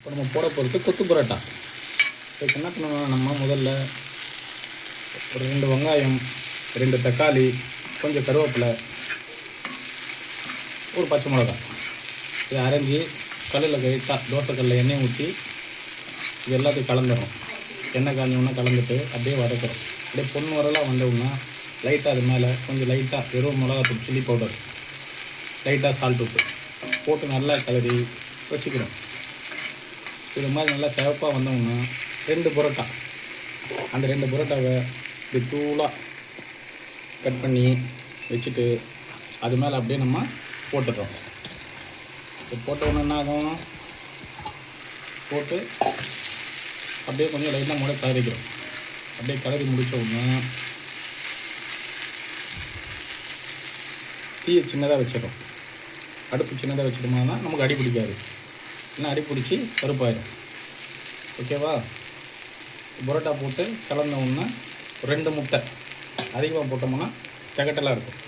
இப்போ நம்ம போட போகிறது கொத்து பரோட்டா. இதுக்கு என்ன பண்ணணும், நம்ம முதல்ல ஒரு 2 வெங்காயம், 2 தக்காளி, கொஞ்சம் கருவேப்பிலை, ஒரு பச்சை மிளகாய் இதை அரைஞ்சி கல்லில் லைட்டாக தோசைக்கல்லில் எண்ணெய் ஊற்றி இது எல்லாத்தையும் கலந்துடும். எண்ணெய் காஞ்சோன்னா கலந்துட்டு அப்படியே வதக்கிறோம். அப்படியே பொண்ணு வரலாம் வந்தோம்னா லைட்டாக அது மேலே கொஞ்சம் லைட்டாக வெறும் மிளகாத்தூள், சில்லி பவுடர், லைட்டாக சால்ட் உப்பு போட்டு நல்லா கலரி வச்சுக்கிறோம். இது மாதிரி நல்லா சிவப்பாக வந்தோம்னா 2 பரோட்டா, அந்த 2 பரோட்டாவை இப்படி தூளாக கட் பண்ணி வச்சுட்டு அது மேலே அப்படியே நம்ம போட்டுடுறோம். இப்போ போட்டோன்னு என்ன ஆகும், போட்டு அப்படியே கொஞ்சம் லைட்டாக மூட கலரிக்கிறோம். அப்படியே கலரி முடித்தோம்னா தீயை சின்னதாக வச்சிடும். அடுப்பு சின்னதாக வச்சுட்டோம்னா நமக்கு அடி பிடிக்காது, இல்லைன்னா அடி பிடிச்சி கருப்பாயிடும். ஓகேவா? பரோட்டா போட்டு கலந்தோம்னா 2 முட்டை அதிகமாக போட்டோம்னா தகட்டலாக இருக்கும்.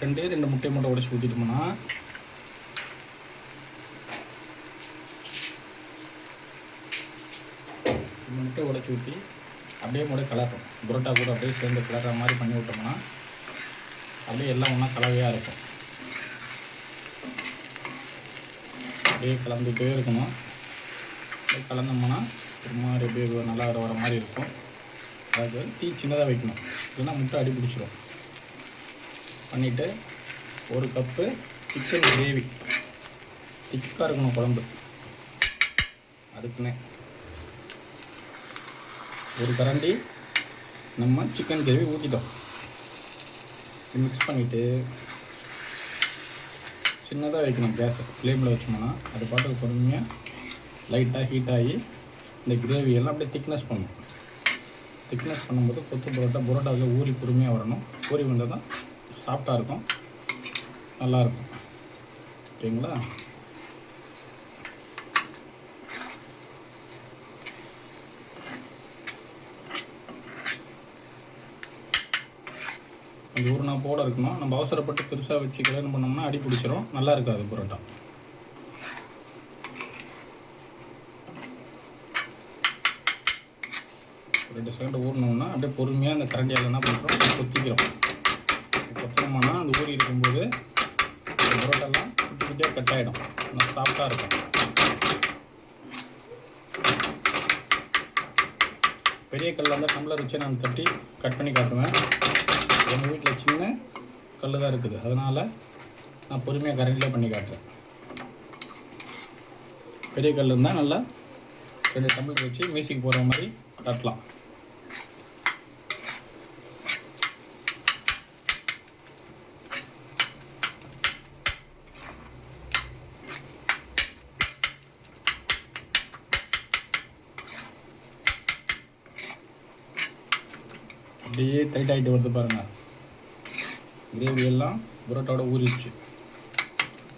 ரெண்டு முட்டையை மட்டும் உடச்சி ஊற்றிட்டோம்னா முட்டையை உடச்சி ஊற்றி அப்படியே கூட கலர்றோம். பரோட்டா கூட அப்படியே சேர்ந்து கலர்ற மாதிரி பண்ணி விட்டோம்னா அப்படியே எல்லாம் ஒன்றா கலவையாக இருக்கும். அப்படியே கலந்துகிட்டே இருக்கணும். அப்படியே கலந்தோம்னா ஒரு மாதிரி அப்படியே நல்லா வர மாதிரி இருக்கும். அதாவது டீ சின்னதாக வைக்கணும், இல்லைன்னா முட்டை அடி பிடிச்சிடும். பண்ணிவிட்டு 1 கப்பு சிக்கன் கிரேவி, திக்காக இருக்கணும் குழம்பு. அதுக்குன்னே 1 கரண்டி நம்ம சிக்கன் கிரேவி ஊற்றிட்டோம். மிக்ஸ் பண்ணிவிட்டு சின்னதாக வைக்கணும். கேஸை ஃப்ளேமில் வச்சோம்னா அது பாட்டுக்கு பொறுமையாக லைட்டாக ஹீட் ஆகி இந்த கிரேவியெல்லாம் அப்படியே திக்னஸ் பண்ணும். திக்னஸ் பண்ணும்போது கொத்து பரோட்டாவில் ஊறி பொறுமையாக வரணும். ஊறி வந்தால் தான் சாஃப்டாக இருக்கும், நல்லாயிருக்கும். ஓகேங்களா? அந்த ஊறுனா போட இருக்கணும். நம்ம அவசரப்பட்டு பெருசாக வச்சு கல்யாணம் பண்ணோம்னா அடி பிடிச்சிரும், நல்லா இருக்காது பரோட்டா. ஒரு 2 செகண்ட் ஊறினோம்னா அப்படியே பொறுமையாக அந்த கரண்டியால் என்ன பண்ணுறோம், கொத்திக்கிறோம். கொத்தோம்னா அந்த ஊறி இருக்கும்போது இந்த பரோட்டாலாம் குட்டி கட் ஆகிடும், நல்லா சாஃப்டாக இருக்கும். பெரிய கல்லில் இருந்தால் டம்ளர் வச்சு நான் தட்டி கட் பண்ணி காட்டுவேன். எங்கள் வீட்டில் சின்ன கல் தான் இருக்குது, அதனால் நான் பொறுமையாக கரண்டில் பண்ணி காட்டுறேன். பெரிய கல் இருந்தால் நல்லா 2 டம்ளர் வச்சு மியூசிக் போடுற மாதிரி காட்டலாம். அப்படியே டைட் ஆகிட்டு வருது பாருங்கள். கிரேவி எல்லாம் பரோட்டாவோட ஊறிடுச்சு.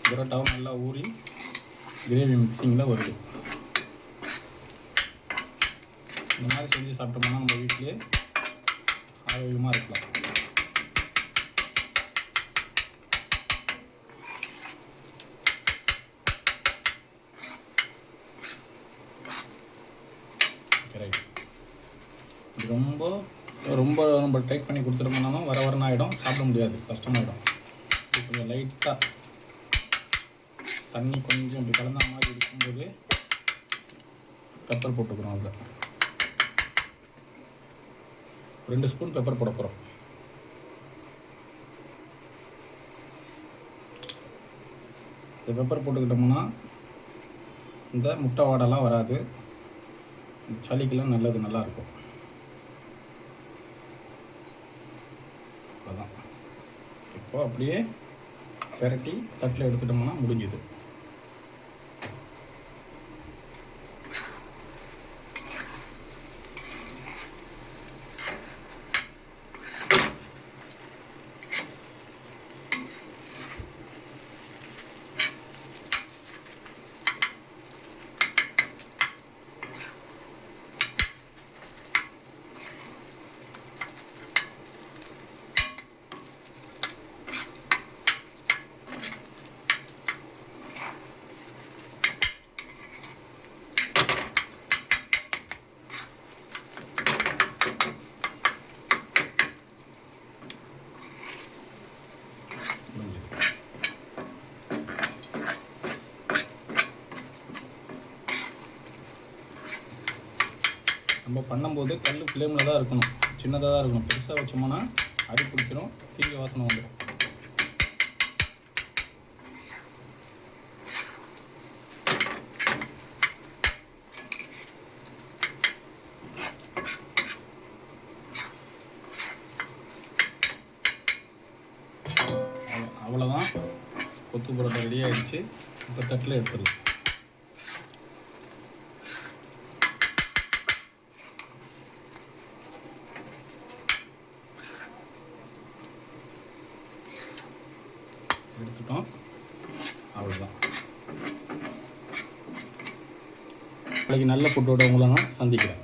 பரோட்டாவும் நல்லா ஊறி கிரேவி மிக்சிங்கில் வருது. இந்த மாதிரி செஞ்சு சாப்பிட்டோம்னா நம்ம வீட்டிலே ஆரோக்கியமாக இருக்கலாம். ரைட். இது ரொம்ப நம்ம டைட் பண்ணி கொடுத்துட்டோம்னாலும் வரன்னு ஆகிடும், சாப்பிட முடியாது, கஷ்டமாயிடும். கொஞ்சம் லைட்டாக தண்ணி கொஞ்சம் இப்படி கலந்த மாதிரி இருக்கும்போது பெப்பர் போட்டுக்கிறோம். அதில் 2 ஸ்பூன் பெப்பர் போட போகிறோம். இந்த பெப்பர் போட்டுக்கிட்டோம்னா இந்த முட்டை வாடெல்லாம் வராது, சளிக்கெல்லாம் நல்லது, நல்லாயிருக்கும். அதான் இப்போ அப்படியே பெரட்டி தட்டில் எடுத்துட்டோம்னா முடிஞ்சுது. நம்ம பண்ணும்போது கல் ஃப்ளேமில் தான் இருக்கணும், சின்னதாக தான் இருக்கணும். பெருசாக வச்சோம்னா அடி பிடிச்சிரும், தீஞ்ச வாசனை வந்துடும். அவ்வளோதான், கொத்து பரோட்டா ரெடி ஆகிடுச்சு. இப்போ தட்டில் எடுத்துடலாம். எடுத்துட்டோம், அவ்வளோதான். நாளைக்கு நல்ல ஃபுட்டோட உங்களை நான் சந்திக்கிறேன்.